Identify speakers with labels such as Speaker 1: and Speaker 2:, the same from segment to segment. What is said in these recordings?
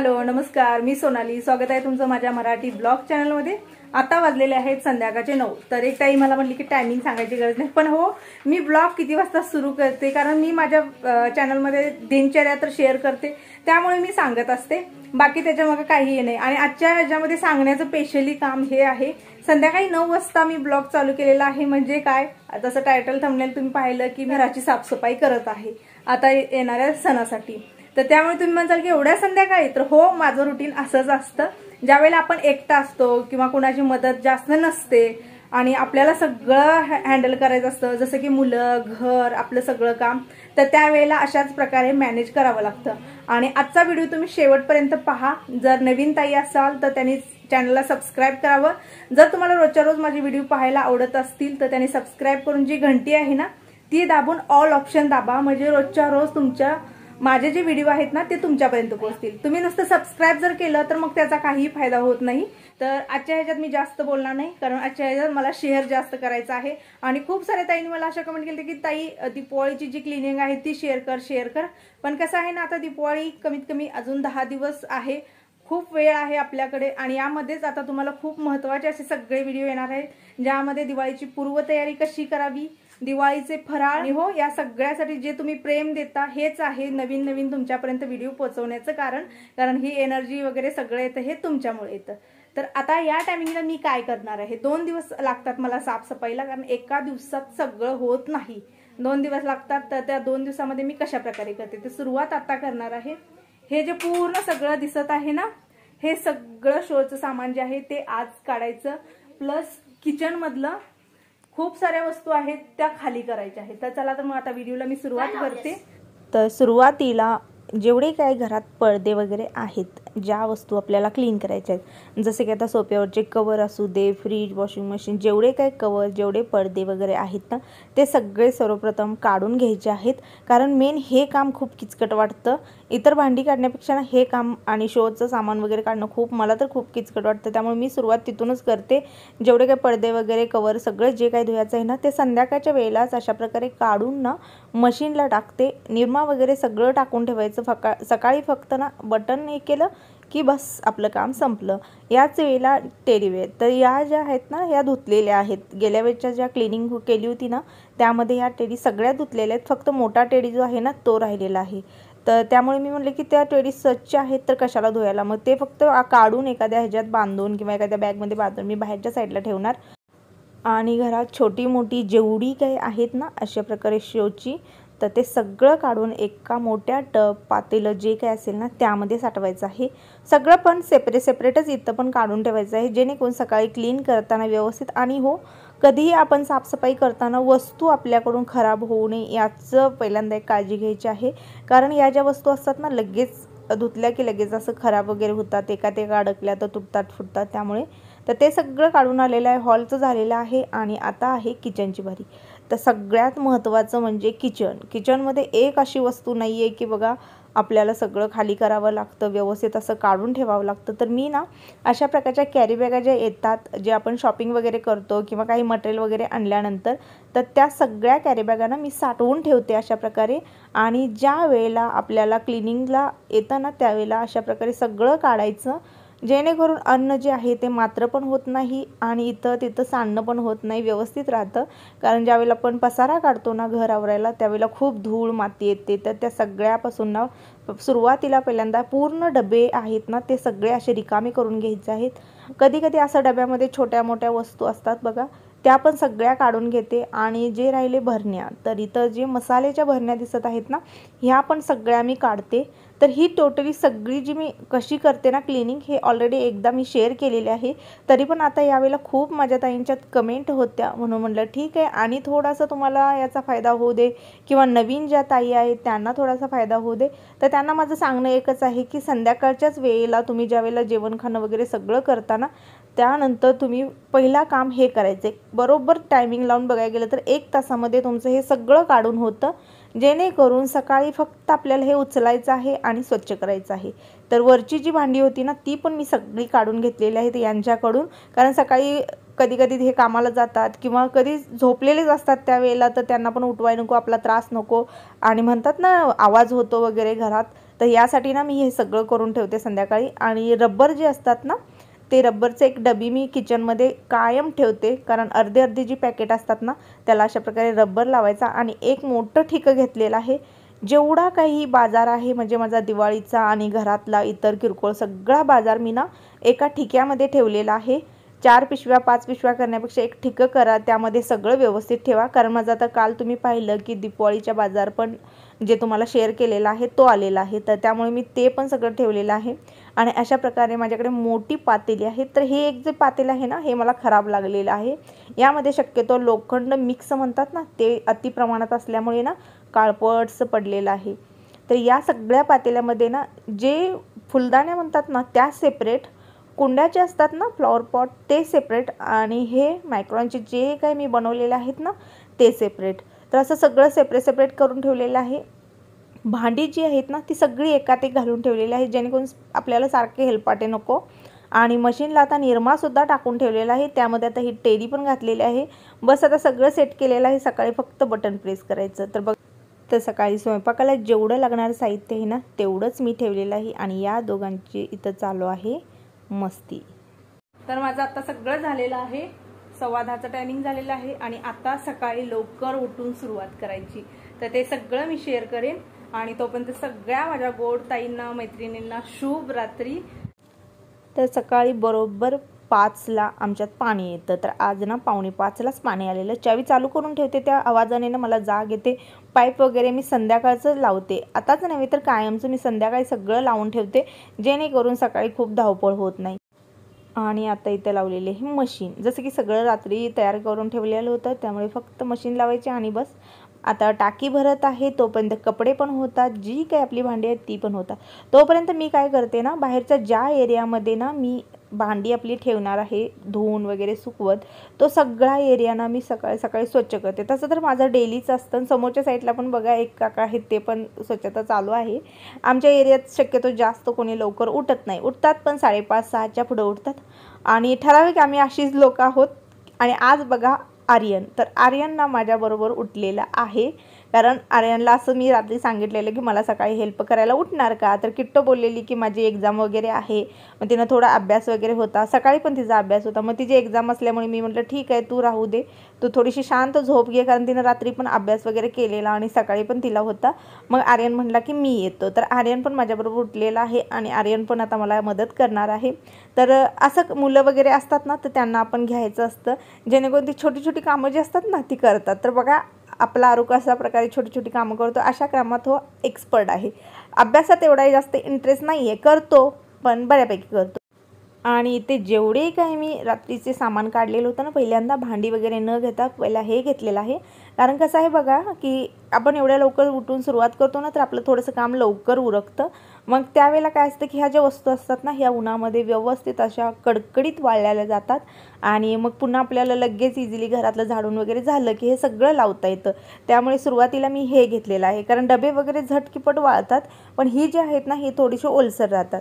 Speaker 1: Hello नमस्कार, मी सोनाली. स्वागत आहे तुमचं माझ्या मराठी ब्लॉग चॅनलमध्ये. आता वाजलेले आहेत संध्याकाळचे 9. तर एक ताई मला म्हटली की टायमिंग सांगायची गरज नाही, पण हो मी ब्लॉग किती वाजता सुरू करते कारण मी माझ्या चॅनलमध्ये दिनचर्या तर शेअर करते, त्यामुळे मी सांगत असते. बाकी त्याच्यामागे काही नाही. आणि आजच्या ह्याच्यामध्ये सांगण्याचं स्पेशली काम हे आहे, संध्याकाळी 9 वाजता मी ब्लॉग चालू केलेला आहे. म्हणजे काय, तसं टायटल थंबनेल तुम्ही पाहिलं की मी घराची साफसफाई करत आहे आता येणाऱ्या सणासाठी. तर त्यामुळे तुम्ही म्हणाल की एवढ्या संध्याकाळी, तर हो माझं रुटीन असंच असतं. ज्यावेळेला आपण एकटा असतो किंवा कुणाची मदत जास्त नसते आणि आपल्याला सगळं हँडल करायचं असतं, जसं की मुलं, घर, आपलं सगळं काम, तर त्यावेळेला अशाच प्रकारे मॅनेज करावं लागतं. आणि आजचा व्हिडिओ तुम्ही शेवटपर्यंत पहा. जर नवीन ताई असाल तर त्यांनी चॅनलला सबस्क्राईब करावं. जर तुम्हाला रोजच्या रोज माझे व्हिडिओ पाहायला आवडत असतील तर त्यांनी सबस्क्राईब करून जी घंटी आहे ना ती दाबून ऑल ऑप्शन दाबा, म्हणजे रोजच्या रोज तुमच्या माझे जे व्हिडिओ आहेत ना ते तुमच्यापर्यंत पोहोचतील. तुम्ही नुसतं सबस्क्राईब जर केलं तर मग त्याचा काही फायदा होत नाही. तर आजच्या ह्याच्यात मी जास्त बोलणार नाही, कारण आजच्या ह्याच्यात मला शेअर जास्त करायचं आहे. आणि खूप साऱ्या ताईंनी मला अशा कमेंट केली की ताई दिवाळीची जी क्लिनिंग आहे ती शेअर कर. पण कसं आहे ना, आता दिवाळी कमीत कमी अजून 10 दिवस आहे, खूप वेळ आहे आपल्याकडे. आणि यामध्येच आता तुम्हाला खूप महत्त्वाचे असे सगळे व्हिडिओ येणार आहेत, ज्यामध्ये दिवाळीची पूर्वतयारी कशी करावी, दिवाळीचे फराळ, आणि हो या सगळ्यासाठी जे तुम्ही प्रेम देता हेच आहे नवीन नवीन तुमच्यापर्यंत व्हिडिओ पोहोचवण्याचं कारण ही एनर्जी वगैरे सगळं येतं हे तुमच्यामुळे येतं. तर आता या टायमिंगला मी काय करणार आहे, 2 दिवस लागतात मला साफसफाईला, कारण एका दिवसात सगळं होत नाही, 2 दिवस लागतात. तर त्या 2 दिवसामध्ये मी कशा प्रकारे करते ते सुरुवात आता करणार आहे. हे जे पूर्ण सगळं दिसत आहे ना, हे सगळं शोचं सामान जे आहे ते आज काढायचं, प्लस किचन मधलं खूप साऱ्या वस्तू आहेत त्या खाली करायच्या आहेत. तर चला, तर मग आता व्हिडिओला मी सुरुवात करते.
Speaker 2: तर सुरुवातीला जेवढे काही घरात पडदे वगैरे आहेत, ज्या वस्तू आपल्याला क्लीन करायच्या आहेत, जसे की आता सोफ्यावरचे कवर असू दे, फ्रीज, वॉशिंग मशीन, जेवढे काही कवर, जेवढे पडदे वगैरे आहेत ना ते सगळे सर्वप्रथम काढून घ्यायचे आहेत. कारण मेन हे काम खूप किचकट वाटतं. इतर भांडी काढण्यापेक्षा हे काम आणि शोचं सामान वगैरे काढणं मला तर खूप किचकट वाटतं. त्यामुळे मी सुरुवात तिथूनच करते. जेवढे काही पडदे वगैरे, कवर, सगळं जे काही धुवायचं आहे ना ते संध्याकाळच्या वेळेलाच अशा प्रकारे काढून ना मशीनला टाकते. निरमा वगैरे सगळं टाकून ठेवायचं. सकाळी फक्त ना बटन हे केलं की बस आपलं काम संपलं. याच वेळेला टेडीवेअर, तर या ज्या आहेत ना ह्या धुतलेल्या आहेत. गेल्या वेळेच्या ज्या क्लिनिंग केली होती ना त्यामध्ये ह्या टेडी सगळ्या धुतलेल्या आहेत. फक्त मोठा टेडी जो आहे ना तो राहिलेला आहे. तर त्यामुळे मी म्हटले की त्या टेडी स्वच्छ आहेत तर कशाला धुवायला, मग ते फक्त काढून एखाद्या ह्याच्यात बांधून किंवा एखाद्या बॅगमध्ये बांधून मी बाहेरच्या साईडला ठेवणार. आणि घरात छोटी मोठी जेवढी काही आहेत ना अशा प्रकारे शोची, तर ते सगळं काढून एका मोठ्या टब, पातेलं जे काही असेल ना त्यामध्ये साठवायचं आहे. सगळं पण सेपरेटच इथं पण काढून ठेवायचं आहे, जेणेकरून सकाळी क्लीन करताना व्यवस्थित. आणि हो, कधीही आपण साफसफाई करताना वस्तू आपल्याकडून खराब होऊ नये याचं पहिल्यांदा एक काळजी घ्यायची आहे. कारण या ज्या वस्तू असतात ना लगेच धुतल्या की लगेच असं खराब वगैरे होतात, एका अडकल्या तर तुटतात फुटतात. त्यामुळे तर ते सगळं काढून आलेलं आहे. हॉलचं झालेलं आहे. आणि आता आहे किचनची बारी. तर सगळ्यात महत्त्वाचं म्हणजे किचनमध्ये एक अशी वस्तू नाही आहे की बघा आपल्याला सगळं खाली करावं लागतं, व्यवस्थित असं काढून ठेवावं लागतं. तर मी ना अशा प्रकारच्या कॅरी बॅगा ज्या येतात, जे आपण शॉपिंग वगैरे करतो किंवा काही मटेरियल वगैरे आणल्यानंतर, तर त्या सगळ्या कॅरी बॅगांना मी साठवून ठेवते अशा प्रकारे. आणि ज्या वेळेला आपल्याला क्लिनिंगला येतं ना त्यावेळेला अशा प्रकारे सगळं काढायचं, जेणेकरून अन्न जे आहे ते मात्र पण होत नाही आणि इथं तिथं सांडणं पण होत नाही, व्यवस्थित राहतं. कारण ज्यावेळेला आपण पसारा काढतो ना घर आवरायला त्यावेळेला खूप धूळ माती येते. तर त्या सगळ्यापासून ना सुरुवातीला पहिल्यांदा पूर्ण डबे आहेत ना ते सगळे असे रिकामे करून घ्यायचे आहेत. कधी कधी असं डब्यामध्ये छोट्या मोठ्या वस्तू असतात बघा, त्या पण सगळ्या काढून घेते. आणि जे राहिले भरण्या, तर इथं जे मसाल्याच्या भरण्या दिसत आहेत ना ह्या पण सगळ्या मी काढते. तर ही टोटली सगळी जी मी कशी करते ना क्लिनिंग, हे ऑलरेडी एकदा मी शेअर केलेले आहे. तरी पण आता यावेळेला खूप माझ्या ताईंच्यात कमेंट होत्या, म्हणून म्हटलं ठीक आहे आणि थोडासा तुम्हाला याचा फायदा होऊ दे किंवा नवीन ज्या ताई आहेत त्यांना थोडासा फायदा होऊ दे. तर त्यांना माझं सांगणं एकच आहे की संध्याकाळच्याच वेळेला तुम्ही ज्यावेळेला जेवण खाणं वगैरे सगळं करताना त्यानंतर तुम्ही पहिला काम हे करायचं. बरोबर टायमिंग लावून बघायला गेलं तर 1 तासामध्ये तुमचं हे सगळं काढून होतं, जेणेकरून सकाळी फक्त आपल्याला हे उचलायचं आहे आणि स्वच्छ करायचं आहे. तर वरची जी भांडी होती ना ती पण मी सगळी काढून घेतलेली आहेत यांच्याकडून. कारण सकाळी कधी कधी हे कामाला जातात किंवा कधी झोपलेलेच असतात त्यावेळेला, तर त्यांना पण उठवाय नको, आपला त्रास नको. आणि म्हणतात ना आवाज होतो वगैरे घरात, तर तर यासाठी ना मी हे सगळं करून ठेवते संध्याकाळी. आणि रबर जे असतात ना, ते रबरचं एक डबी मी किचनमध्ये कायम ठेवते, कारण अर्धे जी पॅकेट असतात ना त्याला अशा प्रकारे रबर लावायचा. आणि एक मोठं ठिकं घेतलेलं आहे. जेवढा काही बाजार आहे म्हणजे माझा दिवाळीचा आणि घरातला इतर किरकोळ सगळा बाजार मी ना एका ठिक्यामध्ये ठेवलेला आहे. 4 पिशव्या 5 पिशव्या करण्यापेक्षा एक ठिकं करा, त्यामध्ये सगळं व्यवस्थित ठेवा. कारण माझं आता काल तुम्ही पाहिलं की दिवाळीच्या बाजार पण जे तुम्हाला शेअर केलेला आहे तो आलेला आहे, तर त्यामुळे मी ते पण सगळं ठेवलेलं आहे. आणि अशा प्रकारे माझ्याकडे मोठी पातेली आहे. तर हे एक जे पातेलं आहे ना हे मला खराब लागलेलं आहे. यामध्ये शक्यतो लोखंड मिक्स म्हणतात ना ते अति प्रमाणात असल्यामुळे ना काळपटसं पडलेलं आहे. तर या सगळ्या पातेल्यामध्ये ना जे फुलदाण्या म्हणतात ना त्या सेपरेट, कुंड्याचे असतात ना फ्लॉवर पॉट ते सेपरेट, आणि हे मायक्रॉनचे जे काही मी बनवलेले आहेत ना ते सेपरेट. तर असं सगळं सेपरेट करून ठेवलेलं आहे. भांडी जी आहेत ना ती सगळी एकात एक घालून ठेवलेली आहे, जेणेकरून आपल्याला सारखे हेलपाटे नको. आणि मशीनला आता निरमासुद्धा टाकून ठेवलेला आहे, त्यामध्ये आता ही टेडी पण घातलेली आहे. बस आता सगळं सेट केलेलं आहे, सकाळी फक्त बटन प्रेस करायचं. तर बघ, तर सकाळी स्वयंपाकाला जेवढं लागणारं साहित्य आहे ना तेवढंच मी ठेवलेलं आहे. आणि या दोघांची इथं चालू आहे मस्ती.
Speaker 1: तर माझं आता सगळं झालेलं आहे. 10:15चं टायमिंग झालेलं आहे आणि आता सकाळी लवकर उठून सुरुवात करायची. तर ते सगळं मी शेअर करेन. आणि तोपर्यंत सगळ्या माझ्या गोड ताईंना मैत्रिणींना शुभ रात्री.
Speaker 2: तर सकाळी बरोबर 5ला आमच्यात पाणी येतं. तर आज ना 4:45लाच पाणी आलेलं. चावी चालू करून ठेवते, त्या आवाजाने ना मला जाग येते. पाईप वगैरे मी संध्याकाळचं लावते, आताच नव्हे तर कायमचं मी संध्याकाळी सगळं लावून ठेवते, जेणेकरून सकाळी खूप धावपळ होत नाही. आणि आता इथं लावलेले हे मशीन, जसं की सगळं रात्री तयार करून ठेवलेलं होतं, त्यामुळे फक्त मशीन लावायचे आणि बस. आता टाकी भरत आहे, तोपर्यंत कपडे पण होतात, जी काही आपली भांडी आहेत ती पण होतात. तोपर्यंत मी काय करते ना, बाहेरच्या ज्या एरियामध्ये ना मी भांडी आपली ठेवणार आहे धुवून वगैरे सुकवत, तो सगळा एरिया ना मी सकाळी सकाळी स्वच्छ करते. तसं तर माझं डेलीच असतं. समोरच्या साईडला पण बघा एक काका आहेत, ते पण स्वच्छता चालू आहे. आमच्या एरियात शक्यतो जास्त कोणी लवकर उठत नाही, उठतात पण 5:30-6च्या पुढं उठतात. आणि ठराविक आम्ही अशीच लोक आहोत. आणि आज बघा आर्यन, तर आर्यन ना माझ्याबरोबर उठलेला आहे. कारण आर्यनला असं मी रात्री सांगितलेलं की मला सकाळी हेल्प करायला उठणार का, तर किट्टो बोललेली की माझी एक्झाम वगैरे आहे. मग तिनं थोडा अभ्यास वगैरे होता, सकाळी पण तिचा अभ्यास होता. मग तिची एक्झाम असल्यामुळे मी म्हटलं ठीक आहे तू राहू दे, तू थोडीशी शांत झोप घे, कारण तिनं रात्री पण अभ्यास वगैरे केलेला आणि सकाळी पण तिला होता. मग आर्यन म्हटला की मी येतो. तर आर्यन पण माझ्याबरोबर उठलेला आहे आणि आर्यन पण आता मला मदत करणार आहे. तर असं मुलं वगैरे असतात ना तर त्यांना आपण घ्यायचं असतं, जेणेकरून ती छोटी छोटी कामं जी असतात ना ती करतात. तर बघा आपला आरू अशा प्रकारे छोटी छोटी कामं करतो, अशा कामात तो एक्सपर्ट आहे. अभ्यासात एवढाही जास्त इंटरेस्ट नाही आहे, करतो पण बऱ्यापैकी करतो. आणि ते जेवढे काही मी रात्रीचे सामान काढलेलं होतं ना, पहिल्यांदा भांडी वगैरे न घेता पहिला हे घेतलेलं आहे. कारण कसं आहे बघा की आपण एवढ्या लवकर उठून सुरुवात करतो ना तर आपलं थोडंसं काम लवकर उरकतं. मग त्यावेळेला काय असतं की ह्या ज्या वस्तू असतात ना ह्या उन्हामध्ये व्यवस्थित अशा कडकडीत वाळल्या जातात. आणि मग पुन्हा आपल्याला लगेच इझिली घरातलं झाडून वगैरे झालं की हे सगळं लावता येतं. त्यामुळे सुरुवातीला मी हे घेतलेलं आहे, कारण डबे वगैरे झटकीपट वाळतात, पण ही जी आहेत ना ही थोडीशी ओलसर राहतात.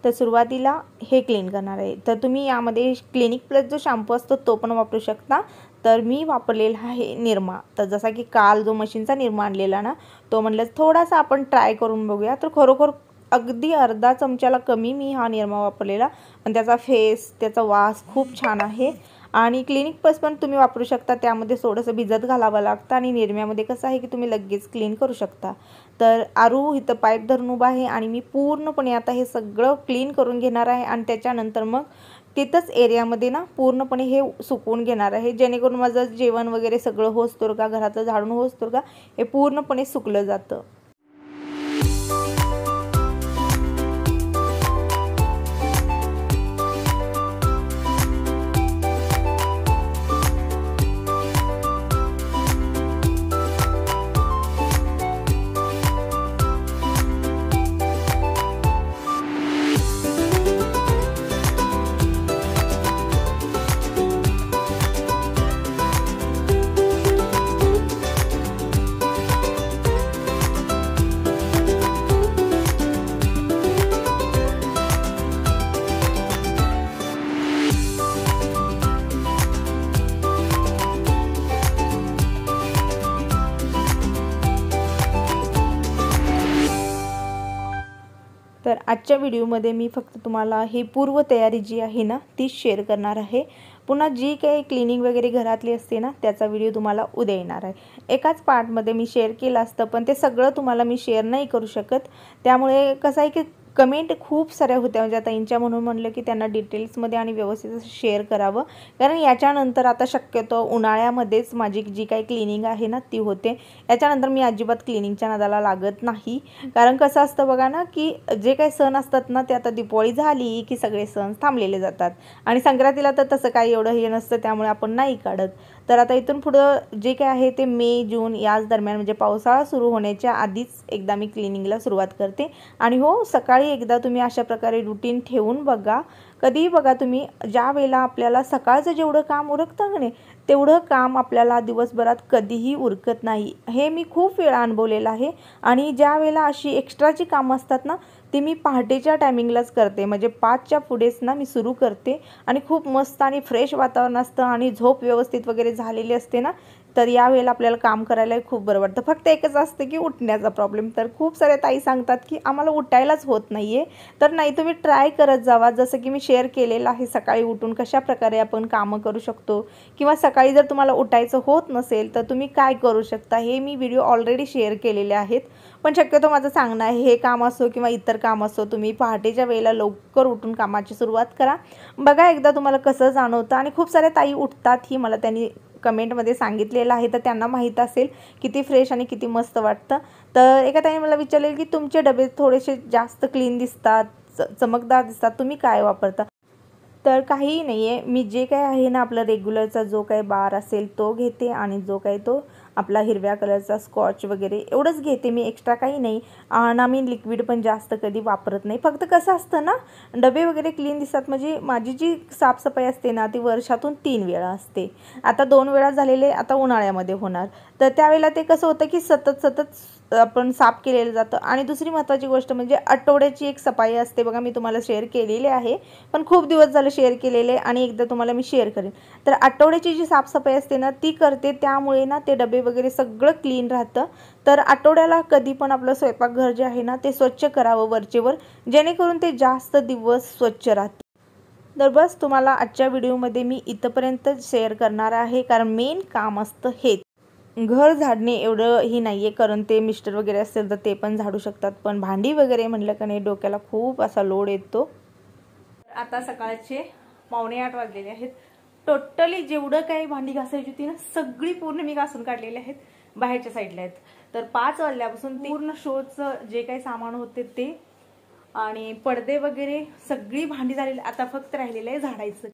Speaker 2: तर सुरुवातीला हे क्लीन करणार आहे. तर तुम्ही यामध्ये क्लिनिक प्लस जो शॅम्पू असतो तो पण वापरू शकता. तर मी वापरलेला आहे निरमा. तर जसा की काल जो मशीनचा निरमा आणलेला ना तो म्हटलं थोडासा आपण ट्राय करून बघूया. तर खरोखर अगदी अर्धा चमच्याला कमी मी हा निरमा वापरलेला, पण त्याचा फेस त्याचा वास खूप छान आहे. आणि क्लिनिक प्लस पण तुम्ही वापरू शकता, त्यामध्ये थोडंसं भिजत घालावं लागतं आणि निरम्यामध्ये कसं आहे की तुम्ही लगेच क्लीन करू शकता. तर आरू इथं पाईप धरून उभा आहे आणि मी पूर्णपणे आता हे सगळं क्लीन करून घेणार आहे. आणि त्याच्यानंतर मग तिथंच एरियामध्ये ना पूर्णपणे हे सुकवून घेणार आहे, जेणेकरून माझं जेवण वगैरे सगळं होस्तोर का घरातलं झाडून होस्तोर का हे पूर्णपणे सुकलं जातं. तर आजच्या व्हिडिओमध्ये मी फक्त तुम्हाला ही पूर्वतयारी जी आहे ना ती शेअर करणार आहे. पुन्हा जी काही क्लिनिंग वगैरे घरातली असते ना त्याचा व्हिडिओ तुम्हाला उद्या येणार आहे. एकाच पार्टमध्ये मी शेअर केलं असतं पण ते सगळं तुम्हाला मी शेअर नाही करू शकत. त्यामुळे कसं आहे की कमेंट खूप साऱ्या होत्या, म्हणजे आता यांच्या म्हणून म्हणलं की त्यांना डिटेल्समध्ये आणि व्यवस्थित शेअर करावं. कारण याच्यानंतर आता शक्यतो उन्हाळ्यामध्येच माझी जी काही क्लिनिंग आहे ना ती होते. याच्यानंतर मी अजिबात क्लिनिंगच्या नादाला लागत नाही. कारण कसं असतं बघा ना की जे काही सण असतात ना ते आता दिवाळी झाली की सगळे सण थांबलेले जातात आणि संक्रांतीला तर तसं काही एवढं हे नसतं, त्यामुळे आपण नाही काढत. तर आता इथून पुढं जे काय आहे ते मे जून याच दरम्यान म्हणजे पावसाळा सुरू होण्याच्या आधीच एकदा मी क्लिनिंगला सुरुवात करते. आणि हो, सकाळी एकदा तुम्ही अशा प्रकारे रुटीन ठेवून बघा. कधीही बघा तुम्ही, ज्या वेळेला आपल्याला सकाळचं जेवढं काम उरकतं का नाही तेवढं काम आपल्याला दिवसभरात कधीही उरकत नाही. हे मी खूप वेळा अनुभवलेलं आहे. आणि ज्या वेळेला अशी एक्स्ट्राची कामं असतात ना ती मी पहाटेच्या टायमिंगलाच करते, म्हणजे 5च्या पुढेच ना मी सुरू करते. आणि खूप मस्त आणि फ्रेश वातावरण असतं आणि झोप व्यवस्थित वगैरे झालेली असते ना, तर यावेळेला आपल्याला काम करायला खूप बरं वाटतं. फक्त एकच असतं की उठण्याचा प्रॉब्लेम. तर खूप साऱ्या ताई सांगतात की आम्हाला उठायलाच होत नाही आहे. तर नाही, तुम्ही ट्राय करत जावा. जसं की मी शेअर केलेलं आहे सकाळी उठून कशा प्रकारे आपण कामं करू शकतो, किंवा सकाळी जर तुम्हाला उठायचं होत नसेल तर तुम्ही काय करू शकता हे मी व्हिडिओ ऑलरेडी शेअर केलेले आहेत. पण शक्यतो माझं सांगणं आहे, हे काम असो किंवा इतर काम असो, तुम्ही पहाटेच्या वेळेला लवकर उठून कामाची सुरुवात करा. बघा एकदा तुम्हाला कसं जाणवतं. आणि खूप साऱ्या ताई उठतात ही मला त्यांनी कमेंटमध्ये सांगितलेलं आहे, तर त्यांना माहीत असेल किती फ्रेश आणि किती मस्त वाटतं. तर एका ताईने मला विचारले की तुमचे डबे थोडेसे जास्त क्लीन दिसतात, चमकदार दिसतात, तुम्ही काय वापरता? तर काहीही नाही आहे, मी जे काय आहे ना आपला रेग्युलरचा जो काही बार असेल तो घेते आणि जो काही तो आपला हिरव्या कलरचा स्कॉच वगैरे एवढंच घेते मी, एक्स्ट्रा काही नाही. आणि मी लिक्विड पण जास्त कधी वापरत नाही. फक्त कसं असतं ना, डबे वगैरे क्लीन दिसतात, म्हणजे माझी जी साफसफाई असते ना ती वर्षातून 3 वेळा असते. आता 2 वेळा झालेले आता उन्हाळ्यामध्ये होणार. तर त्यावेळेला ते कसं होतं की सतत आपण साफ केलेलं जातं. आणि दुसरी महत्त्वाची गोष्ट म्हणजे आठवड्याची एक सफाई असते बघा, मी तुम्हाला शेअर केलेली आहे, पण खूप दिवस झाले शेअर केलेले आणि एकदा तुम्हाला मी शेअर करेन. तर आठवड्याची जी साफसफाई असते ना ती करते, त्यामुळे ना ते डबे वगैरे सगळं क्लीन राहतं. तर आठवड्याला कधी पण आपलं स्वयंपाकघर जे आहे ना ते स्वच्छ करावं वरचेवर, जेणेकरून ते जास्त दिवस स्वच्छ राहतं. तर बस तुम्हाला आजच्या व्हिडिओमध्ये मी इथंपर्यंत शेअर करणार आहे, कारण मेन काम असतं हेच. घर झाडणे एवढं ही नाही आहे, कारण ते मिस्टर वगैरे असेल तर ते पण झाडू शकतात, पण भांडी वगैरे म्हणलं का नाही डोक्याला खूप असा लोड येतो.
Speaker 1: आता सकाळचे 7:45 वाजलेले आहेत. टोटली जेवढं काही भांडी घासायची होती ना सगळी पूर्ण मी घासून काढलेली आहेत, बाहेरच्या साईडला आहेत. तर 5 वाजल्यापासून पूर्ण शोचं जे काही सामान होते ते आणि पडदे वगैरे सगळी भांडी झालेली, आता फक्त राहिलेलं आहे झाडायचं.